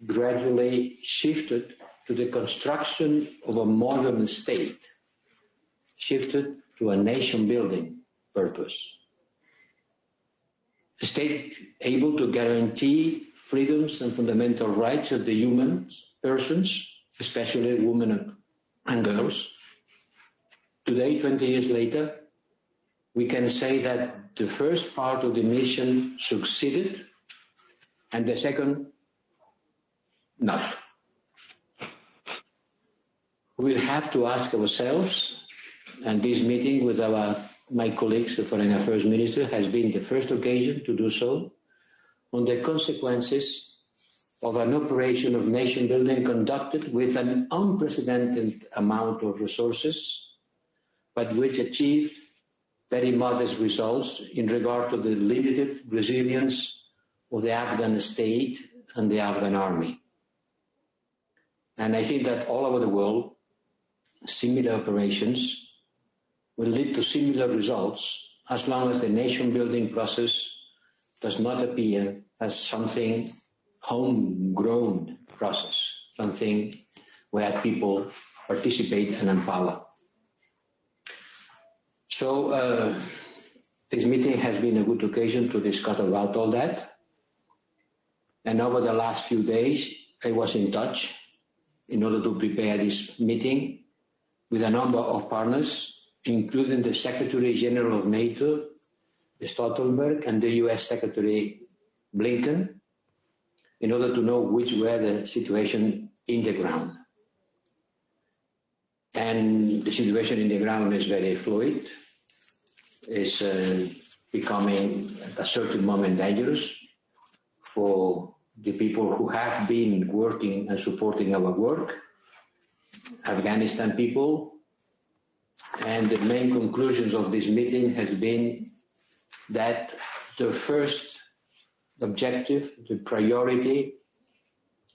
gradually shifted to the construction of a modern state, shifted to a nation-building purpose. A state able to guarantee freedoms and fundamental rights of the human persons, especially women and girls. Today, 20 years later, we can say that the first part of the mission succeeded and the second, not. We'll have to ask ourselves, and this meeting with my colleagues, the Foreign Affairs Minister, has been the first occasion to do so, on the consequences of an operation of nation building conducted with an unprecedented amount of resources, but which achieved very modest results in regard to the limited resilience of the Afghan state and the Afghan army. And I think that all over the world, similar operations will lead to similar results as long as the nation-building process does not appear as something homegrown process, something where people participate and empower. So this meeting has been a good occasion to discuss about all that. And over the last few days, I was in touch in order to prepare this meeting with a number of partners, including the Secretary General of NATO, Stoltenberg, and the US Secretary Blinken, in order to know which were the situation in the ground. And the situation in the ground is very fluid. It's becoming at a certain moment dangerous for the people who have been working and supporting our work, Afghanistan people. And the main conclusions of this meeting has been that the first objective, the priority,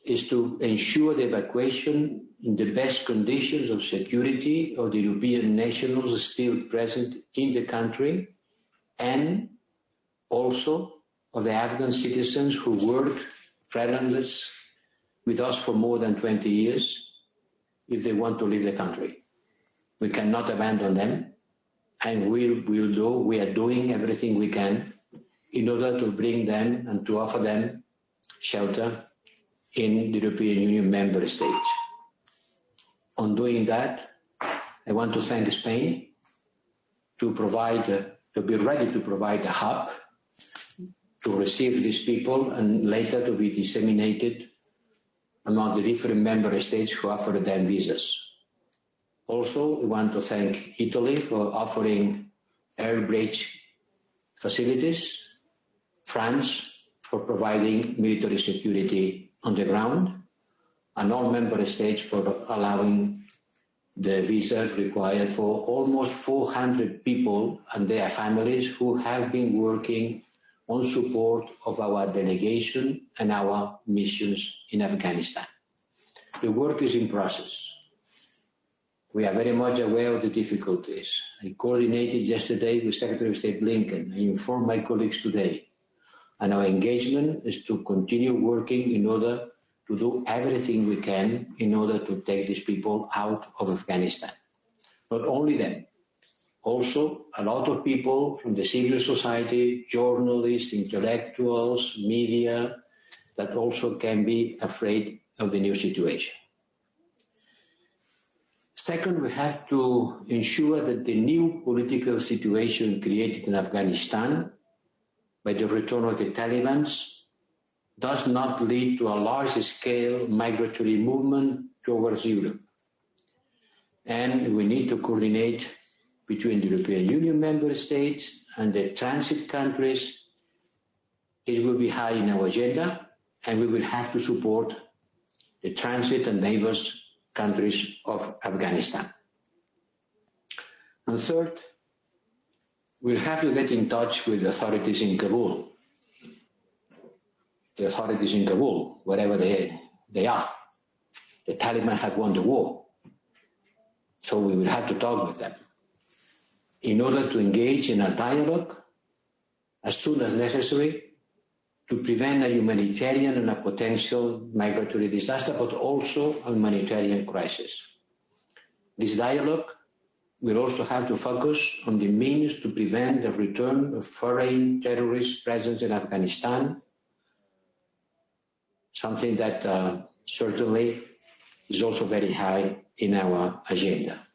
is to ensure the evacuation in the best conditions of security of the European nationals still present in the country, and also of the Afghan citizens who worked relentless with us for more than 20 years if they want to leave the country. We cannot abandon them, and we are doing everything we can in order to bring them and to offer them shelter in the European Union member states. On doing that, I want to thank Spain to be ready to provide a hub to receive these people and later to be disseminated among the different member states who offer them visas. Also, we want to thank Italy for offering air bridge facilities, France for providing military security on the ground, and all member states for allowing the visa required for almost 400 people and their families who have been working on support of our delegation and our missions in Afghanistan. The work is in process. We are very much aware of the difficulties. I coordinated yesterday with Secretary of State Blinken. I informed my colleagues today. And our engagement is to continue working in order to do everything we can in order to take these people out of Afghanistan. Not only them, also a lot of people from the civil society, journalists, intellectuals, media, that also can be afraid of the new situation. Second, we have to ensure that the new political situation created in Afghanistan by the return of the Taliban does not lead to a large-scale migratory movement towards Europe. And we need to coordinate between the European Union member states and the transit countries. It will be high in our agenda, and we will have to support the transit and neighbors countries of Afghanistan. And third, we'll have to get in touch with the authorities in Kabul. The authorities in Kabul, wherever they are. The Taliban have won the war. So we will have to talk with them in order to engage in a dialogue as soon as necessary to prevent a humanitarian and a potential migratory disaster, but also a humanitarian crisis. This dialogue will also have to focus on the means to prevent the return of foreign terrorist presence in Afghanistan, something that certainly is also very high in our agenda.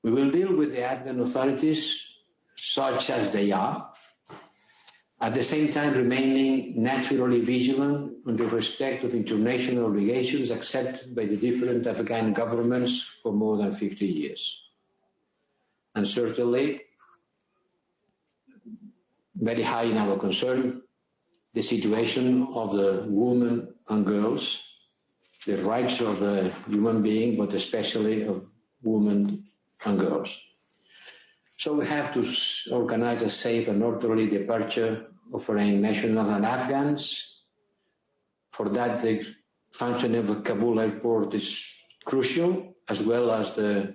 We will deal with the Afghan authorities such as they are, at the same time remaining naturally vigilant on the respect of international obligations accepted by the different Afghan governments for more than 50 years. And certainly, very high in our concern, the situation of the women and girls, the rights of a human being, but especially of women and girls. So we have to organize a safe and orderly departure of foreign nationals and Afghans. For that, the functioning of the Kabul airport is crucial, as well as to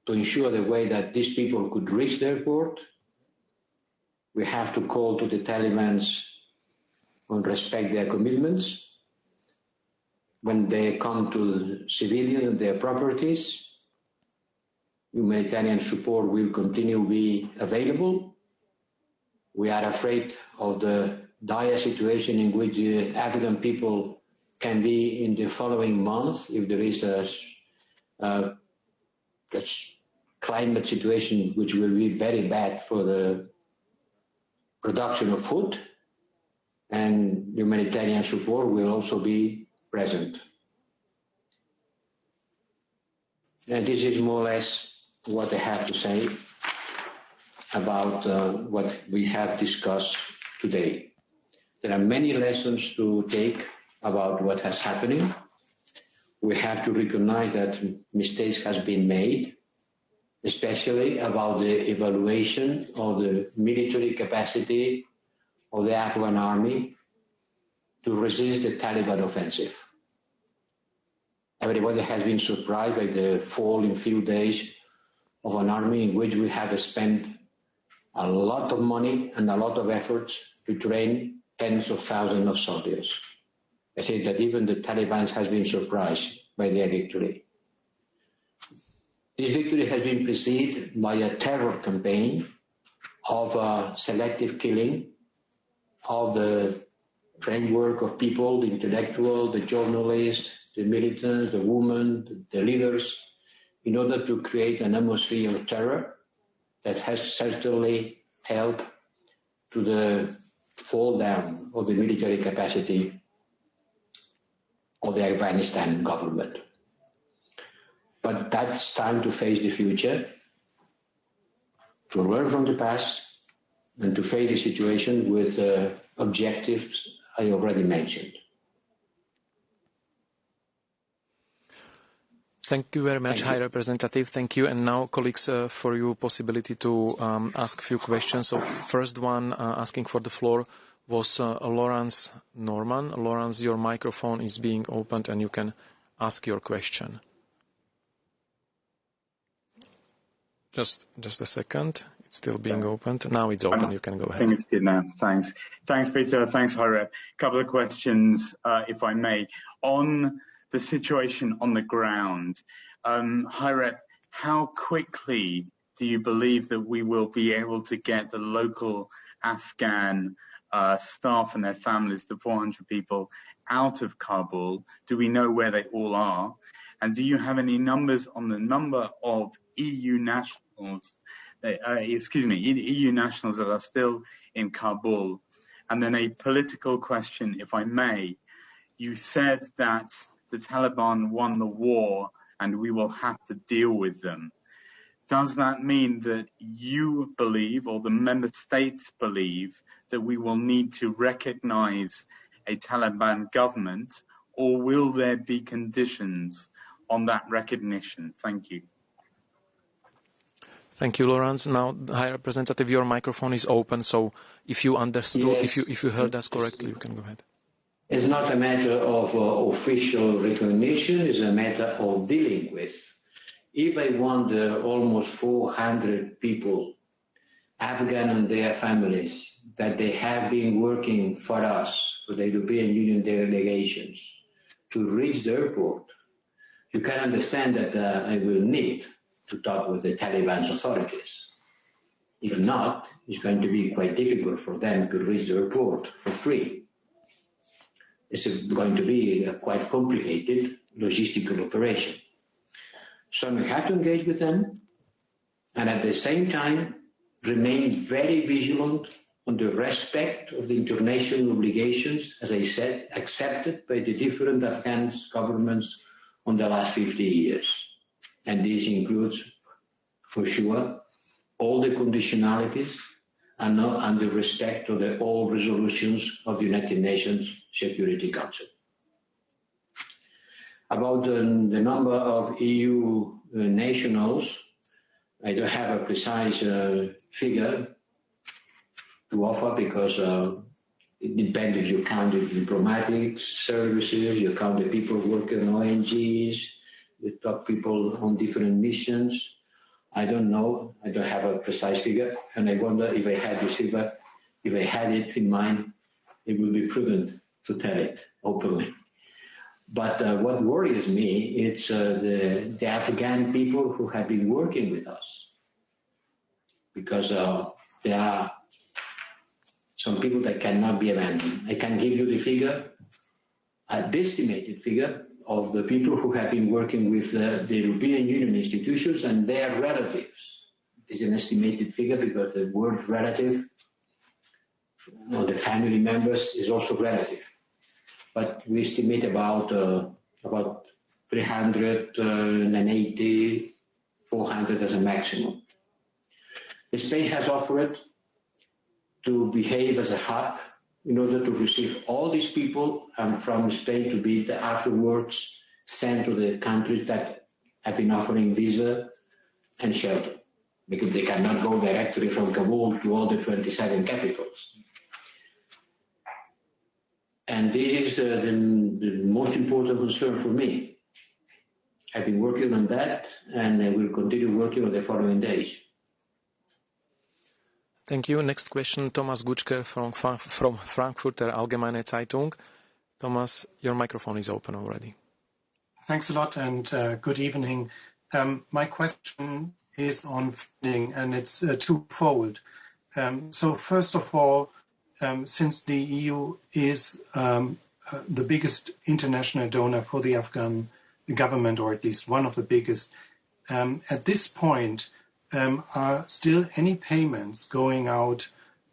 ensure the way that these people could reach the airport. We have to call to the Taliban and respect their commitments when they come to civilians and their properties. Humanitarian support will continue to be available. We are afraid of the dire situation in which the Afghan people can be in the following months if there is a climate situation which will be very bad for the production of food, and humanitarian support will also be present. And this is more or less what I have to say about what we have discussed today. There are many lessons to take about what has happening. We have to recognize that mistakes have been made, especially about the evaluation of the military capacity of the Afghan army to resist the Taliban offensive. Everybody has been surprised by the fall in few days of an army in which we have spent a lot of money and a lot of efforts to train tens of thousands of soldiers. I think that even the Taliban has been surprised by their victory. This victory has been preceded by a terror campaign of selective killing of the framework of people, the intellectual, the journalists, the militants, the women, the leaders, in order to create an atmosphere of terror that has certainly helped to the fall down of the military capacity of the Afghanistan government. But that's time to face the future, to learn from the past, and to face the situation with the objectives I already mentioned. Thank you very much, High Representative. Thank you. And now, colleagues, for you possibility to ask a few questions. So first one asking for the floor was Laurence Norman. Laurence, your microphone is being opened and you can ask your question. Just a second. It's still being opened. Now it's open. You can go ahead. I think it's good now. Thanks. Thanks, Peter. Thanks, High Rep. A couple of questions, if I may. On the situation on the ground, High Rep, how quickly do you believe that we will be able to get the local Afghan staff and their families, the 400 people, out of Kabul? Do we know where they all are? And do you have any numbers on the number of EU nationals, EU nationals that are still in Kabul? And then a political question, if I may. You said that the Taliban won the war and we will have to deal with them. Does that mean that you believe, or the member states believe, that we will need to recognize a Taliban government, or will there be conditions on that recognition? Thank you. Thank you, Laurence. Now, High Representative, your microphone is open, so if you understood, yes, if you heard us correctly, you can go ahead. It's not a matter of official recognition, it's a matter of dealing with. If I want almost 400 people Afghan and their families, that they have been working for us, for the European Union delegations, to reach the airport, you can understand that I will need to talk with the Taliban's authorities. If not, it's going to be quite difficult for them to reach the airport for free. It's going to be a quite complicated logistical operation. So we have to engage with them, and at the same time remain very vigilant on the respect of the international obligations, as I said, accepted by the different Afghan governments on the last 50 years. And this includes, for sure, all the conditionalities and the respect of all resolutions of the United Nations Security Council. About the number of EU nationals, I don't have a precise figure to offer because it depends if you count the diplomatic services, you count the people working on ONGs, the top people on different missions. I don't know. I don't have a precise figure, and I wonder if I had this figure, if I had it in mind, it would be prudent to tell it openly. But what worries me is the Afghan people who have been working with us, because there are some people that cannot be abandoned. I can give you the figure, the estimated figure of the people who have been working with the European Union institutions and their relatives. It's an estimated figure because the word relative, or the family members, is also relative. But we estimate about 380, 400 as a maximum. Spain has offered to behave as a hub in order to receive all these people and from Spain to be afterwards sent to the countries that have been offering visa and shelter, because they cannot go directly from Kabul to all the 27 capitals. And this is the most important concern for me. I've been working on that, and I will continue working on the following days. Thank you. Next question, Thomas Gutschker from Frankfurter Allgemeine Zeitung. Thomas, your microphone is open already. Thanks a lot, and good evening. My question is on funding, and it's twofold. So first of all, since the EU is the biggest international donor for the Afghan government, or at least one of the biggest, at this point, are still any payments going out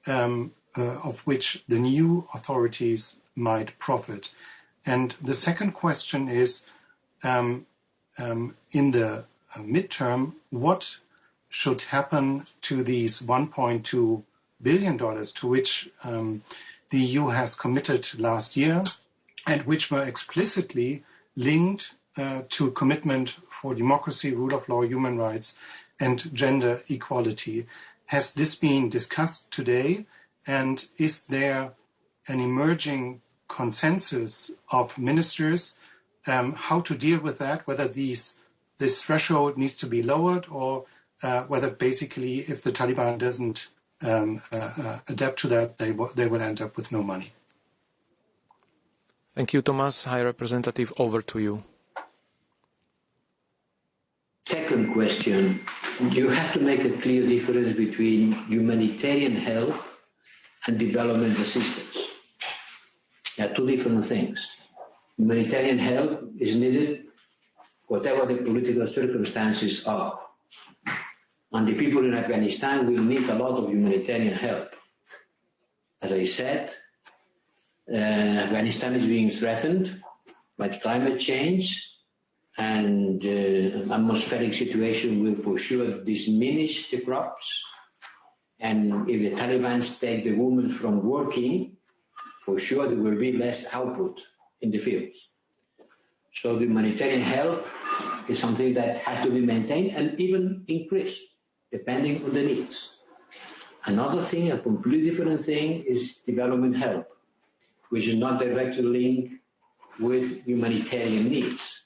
of which the new authorities might profit? And the second question is, in the midterm, what should happen to these $1.2 billion to which the EU has committed last year, and which were explicitly linked to commitment for democracy, rule of law, human rights, and gender equality? Has this been discussed today? And is there an emerging consensus of ministers how to deal with that, whether this threshold needs to be lowered, or whether basically if the Taliban doesn't adapt to that, they will end up with no money? Thank you, Thomas. High Representative, over to you. Second question, you have to make a clear difference between humanitarian help and development assistance. They are two different things. Humanitarian help is needed whatever the political circumstances are. And the people in Afghanistan will need a lot of humanitarian help. As I said, Afghanistan is being threatened by climate change, and atmospheric situation will for sure diminish the crops. And if the Taliban take the women from working, for sure there will be less output in the fields. So the humanitarian help is something that has to be maintained and even increased, depending on the needs. Another thing, a completely different thing, is development help, which is not directly linked with humanitarian needs.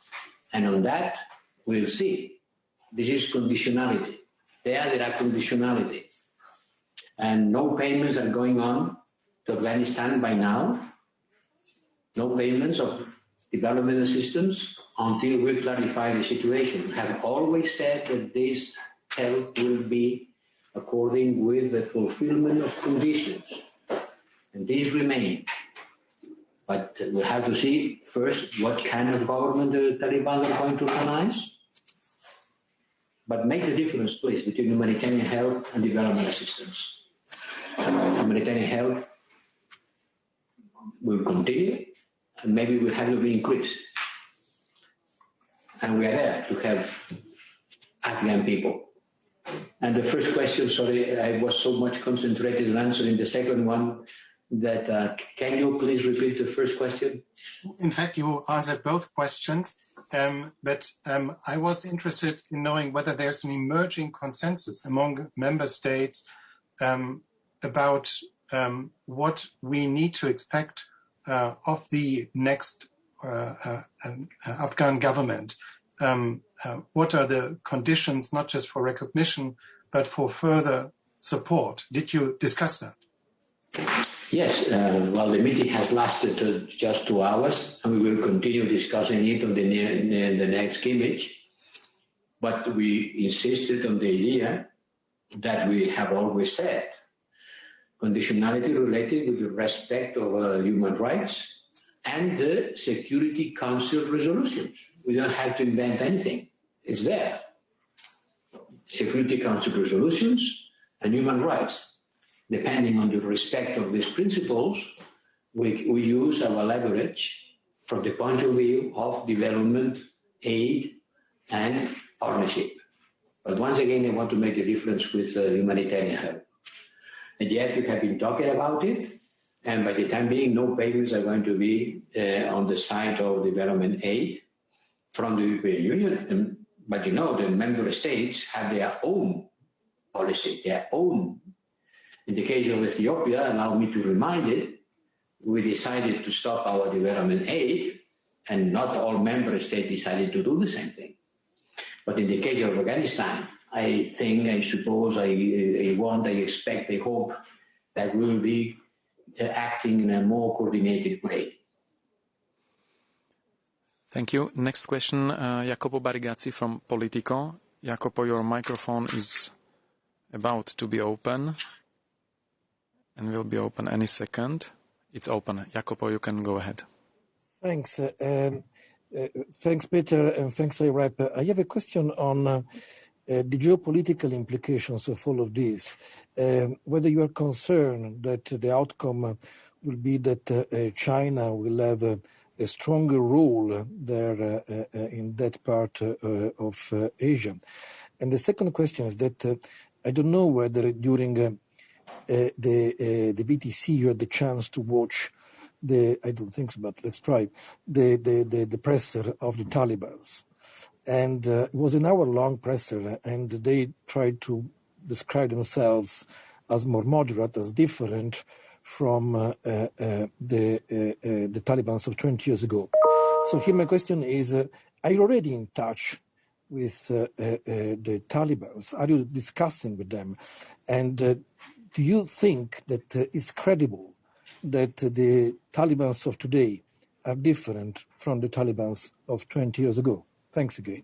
And on that, we'll see. This is conditionality. There are conditionality. And no payments are going on to Afghanistan by now. No payments of development assistance until we clarify the situation. We have always said that this help will be according with the fulfillment of conditions. And these remain. But we'll have to see first what kind of government the Taliban are going to organize. But make the difference, please, between humanitarian help and development assistance. Humanitarian help will continue, and maybe will have to be increased. And we are there to have Afghan people. And the first question, sorry, I was so much concentrated on answering the second one that can you please repeat the first question? In fact, you answered both questions, but I was interested in knowing whether there's an emerging consensus among member states about what we need to expect of the next Afghan government. What are the conditions, not just for recognition, but for further support? Did you discuss that? Yes, well, the meeting has lasted just 2 hours, and we will continue discussing it on the next image. But we insisted on the idea that we have always said, conditionality related with the respect of human rights and the Security Council resolutions. We don't have to invent anything. It's there. Security Council resolutions and human rights. Depending on the respect of these principles, we use our leverage from the point of view of development, aid, and partnership. But once again, I want to make a difference with humanitarian help. And yes, we have been talking about it, and by the time being, no payments are going to be on the side of development aid from the European Union. But you know, the member states have their own policy, their own. In the case of Ethiopia, allow me to remind it, we decided to stop our development aid, and not all member states decided to do the same thing. But in the case of Afghanistan, I think, I suppose, I expect, I hope that we will be acting in a more coordinated way. Thank you. Next question, Jacopo Barigazzi from Politico. Jacopo, your microphone is about to be open and will be open any second. It's open. Jacopo, you can go ahead. Thanks. Thanks, Peter, and thanks, IREP. I have a question on the geopolitical implications of all of this. Whether you are concerned that the outcome will be that China will have a stronger role there in that part of Asia. And the second question is that I don't know whether during the BTC you had the chance to watch I don't think so, but let's try, the presser of the Taliban. And it was an hour-long presser, and they tried to describe themselves as more moderate, as different from the Taliban of 20 years ago. So here my question is, are you already in touch with the Taliban? Are you discussing with them? And do you think that it's credible that the Taliban of today are different from the Taliban of 20 years ago? Thanks again.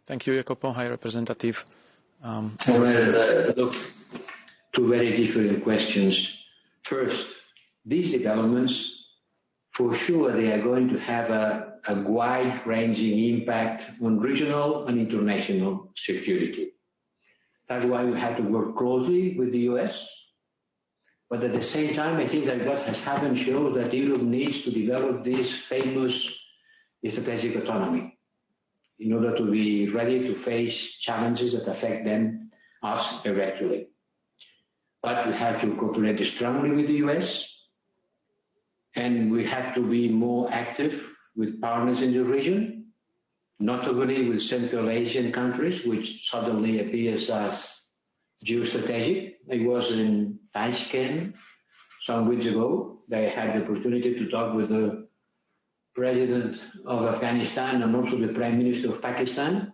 Thank you, Jacopo. High Representative. Look, two very different questions. First, these developments, for sure, they are going to have a wide-ranging impact on regional and international security. That's why we have to work closely with the US. But at the same time, I think that what has happened shows that Europe needs to develop this famous strategic autonomy in order to be ready to face challenges that affect us directly. But we have to cooperate strongly with the US, and we have to be more active with partners in the region, notably with Central Asian countries, which suddenly appears as geostrategic. I was in Tashkent some weeks ago. I had the opportunity to talk with the President of Afghanistan and also the Prime Minister of Pakistan.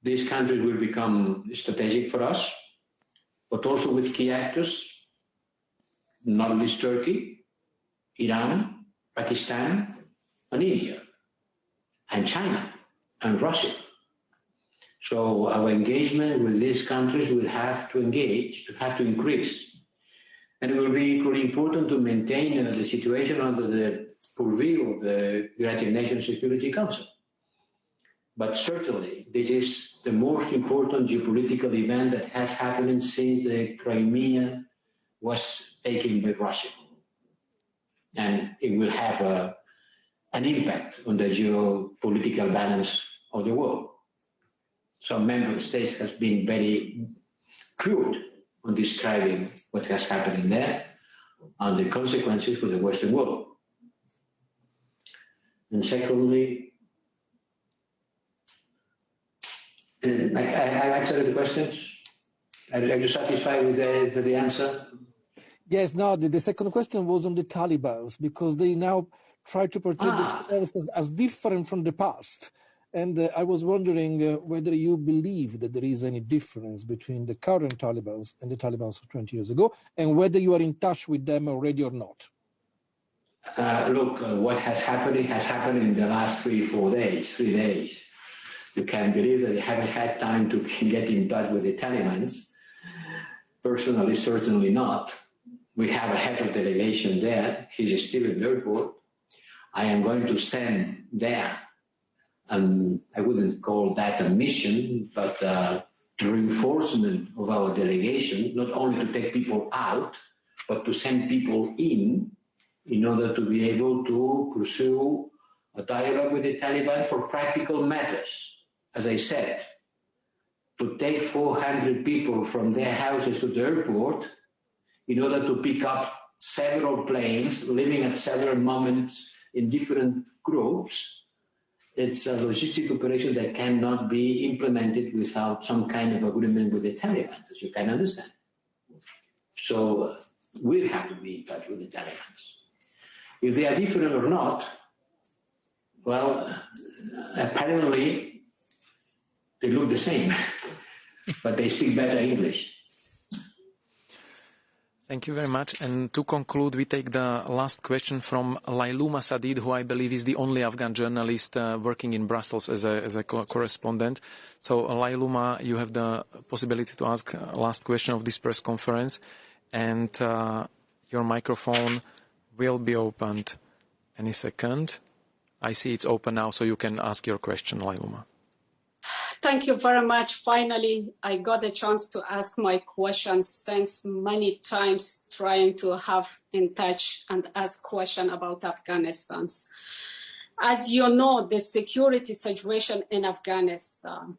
These countries will become strategic for us. but also with key actors, not least Turkey, Iran, Pakistan, and India, and China, and Russia. So our engagement with these countries will have to increase. And it will be equally important to maintain the situation under the purview of the United Nations Security Council. But certainly, this is the most important geopolitical event that has happened since the Crimea was taken by Russia. And it will have an impact on the geopolitical balance of the world. Some member states have been very crude on describing what has happened there and the consequences for the Western world. And secondly, I answered the questions. Are you satisfied with the answer? Yes, no, the second question was on the Taliban, because they now try to portray themselves as different from the past. And I was wondering whether you believe that there is any difference between the current Taliban and the Taliban of 20 years ago, and whether you are in touch with them already or not. Look, what has happened in the last 3 days. You can believe that they haven't had time to get in touch with the Taliban. Personally, certainly not. We have a head of delegation there. He's still in the airport. I am going to send there, I wouldn't call that a mission, but the reinforcement of our delegation, not only to take people out, but to send people in order to be able to pursue a dialogue with the Taliban for practical matters. As I said, to take 400 people from their houses to the airport in order to pick up several planes, living at several moments in different groups, it's a logistic operation that cannot be implemented without some kind of agreement with the Taliban, as you can understand. So we'll have to be in touch with the Taliban. If they are different or not, well, apparently they look the same, but they speak better English. Thank you very much. And to conclude, we take the last question from Lailuma Sadid, who I believe is the only Afghan journalist working in Brussels as a correspondent. So, Lailuma, you have the possibility to ask last question of this press conference, and your microphone will be opened any second. I see it's open now, so you can ask your question, Lailuma. Thank you very much. Finally, I got a chance to ask my questions since many times trying to have in touch and ask questions about Afghanistan. As you know, the security situation in Afghanistan,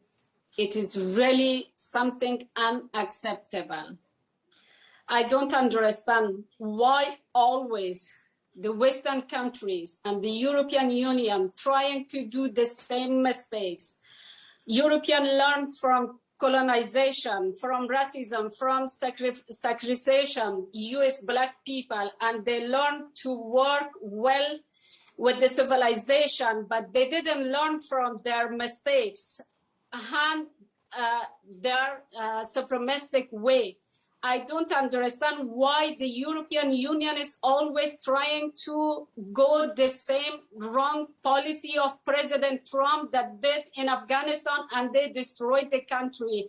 it is really something unacceptable. I don't understand why always the Western countries and the European Union trying to do the same mistakes. Europeans learned from colonization, from racism, from sacralization, US Black people, and they learned to work well with the civilization, but they didn't learn from their mistakes and their supremacistic way. I don't understand why the European Union is always trying to go the same wrong policy of President Trump that did in Afghanistan, and they destroyed the country.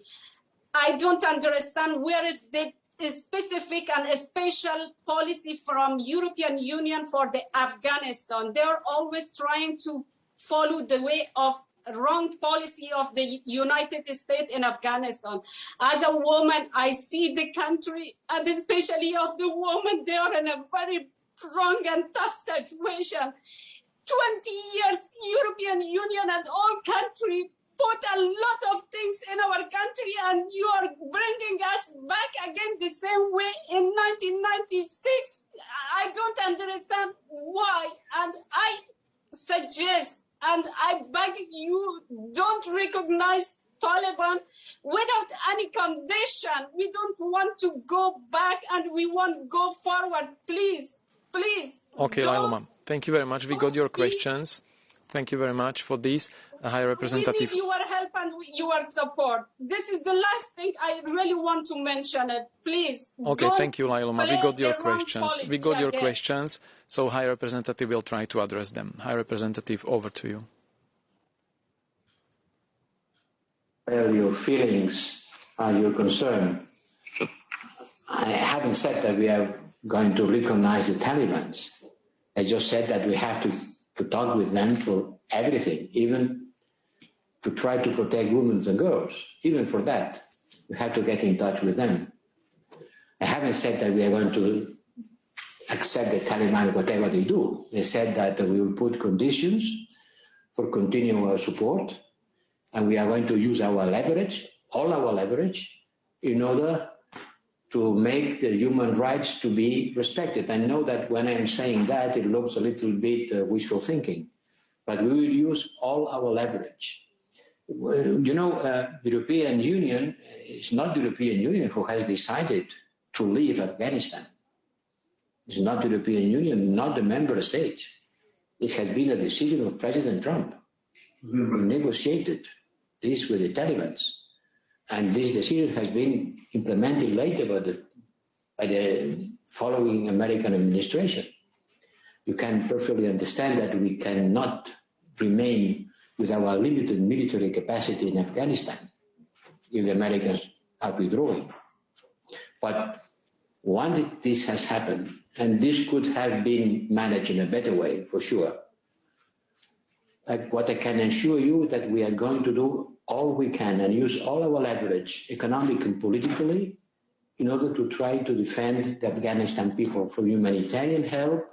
I don't understand where is the specific and special policy from European Union for the Afghanistan. They are always trying to follow the way of wrong policy of the United States in Afghanistan. As a woman, I see the country, and especially of the women, they are in a very strong and tough situation. 20 years, European Union and all countries put a lot of things in our country, and you are bringing us back again the same way in 1996. I don't understand why, and I suggest and I beg you, don't recognize Taliban without any condition. We don't want to go back and we want to go forward. Please, please. Okay, Lailuma, thank you very much. We got your questions. Thank you very much for this, High Representative. We need your help and your support. This is the last thing I really want to mention it. Please. Okay, thank you, Lailoma. We got your questions. We got your again. questions, so High Representative will try to address them. High Representative, over to you. Well, your feelings and your concern. I haven't said that we are going to recognize the Taliban. I just said that we have to talk with them for everything, even to try to protect women and girls. Even for that, we have to get in touch with them. I haven't said that we are going to accept the Taliban, whatever they do. They said that we will put conditions for continuing our support, and we are going to use our leverage, all our leverage, in order to make the human rights to be respected. I know that when I'm saying that, it looks a little bit wishful thinking, but we will use all our leverage. You know, the European Union, it's not the European Union who has decided to leave Afghanistan. It's not the European Union, not the member states. It has been a decision of President Trump, who negotiated this with the Taliban. And this decision has been implemented later by the following American administration. You can perfectly understand that we cannot remain with our limited military capacity in Afghanistan if the Americans are withdrawing. But once this has happened, and this could have been managed in a better way, for sure, what I can assure you that we are going to do all we can and use all our leverage, economic and politically, in order to try to defend the Afghanistan people from humanitarian help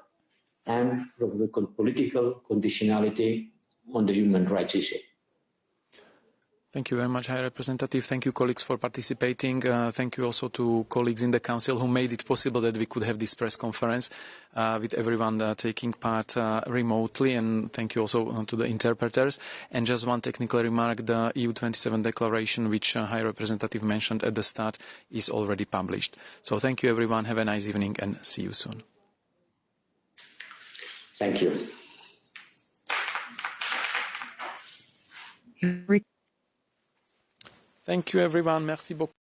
and from the political conditionality on the human rights issue. Thank you very much, High Representative. Thank you, colleagues, for participating. Thank you also to colleagues in the Council who made it possible that we could have this press conference with everyone taking part remotely. And thank you also to the interpreters. And just one technical remark, the EU27 declaration, which High Representative mentioned at the start, is already published. So thank you, everyone. Have a nice evening and see you soon. Thank you. Thank you, everyone. Merci beaucoup.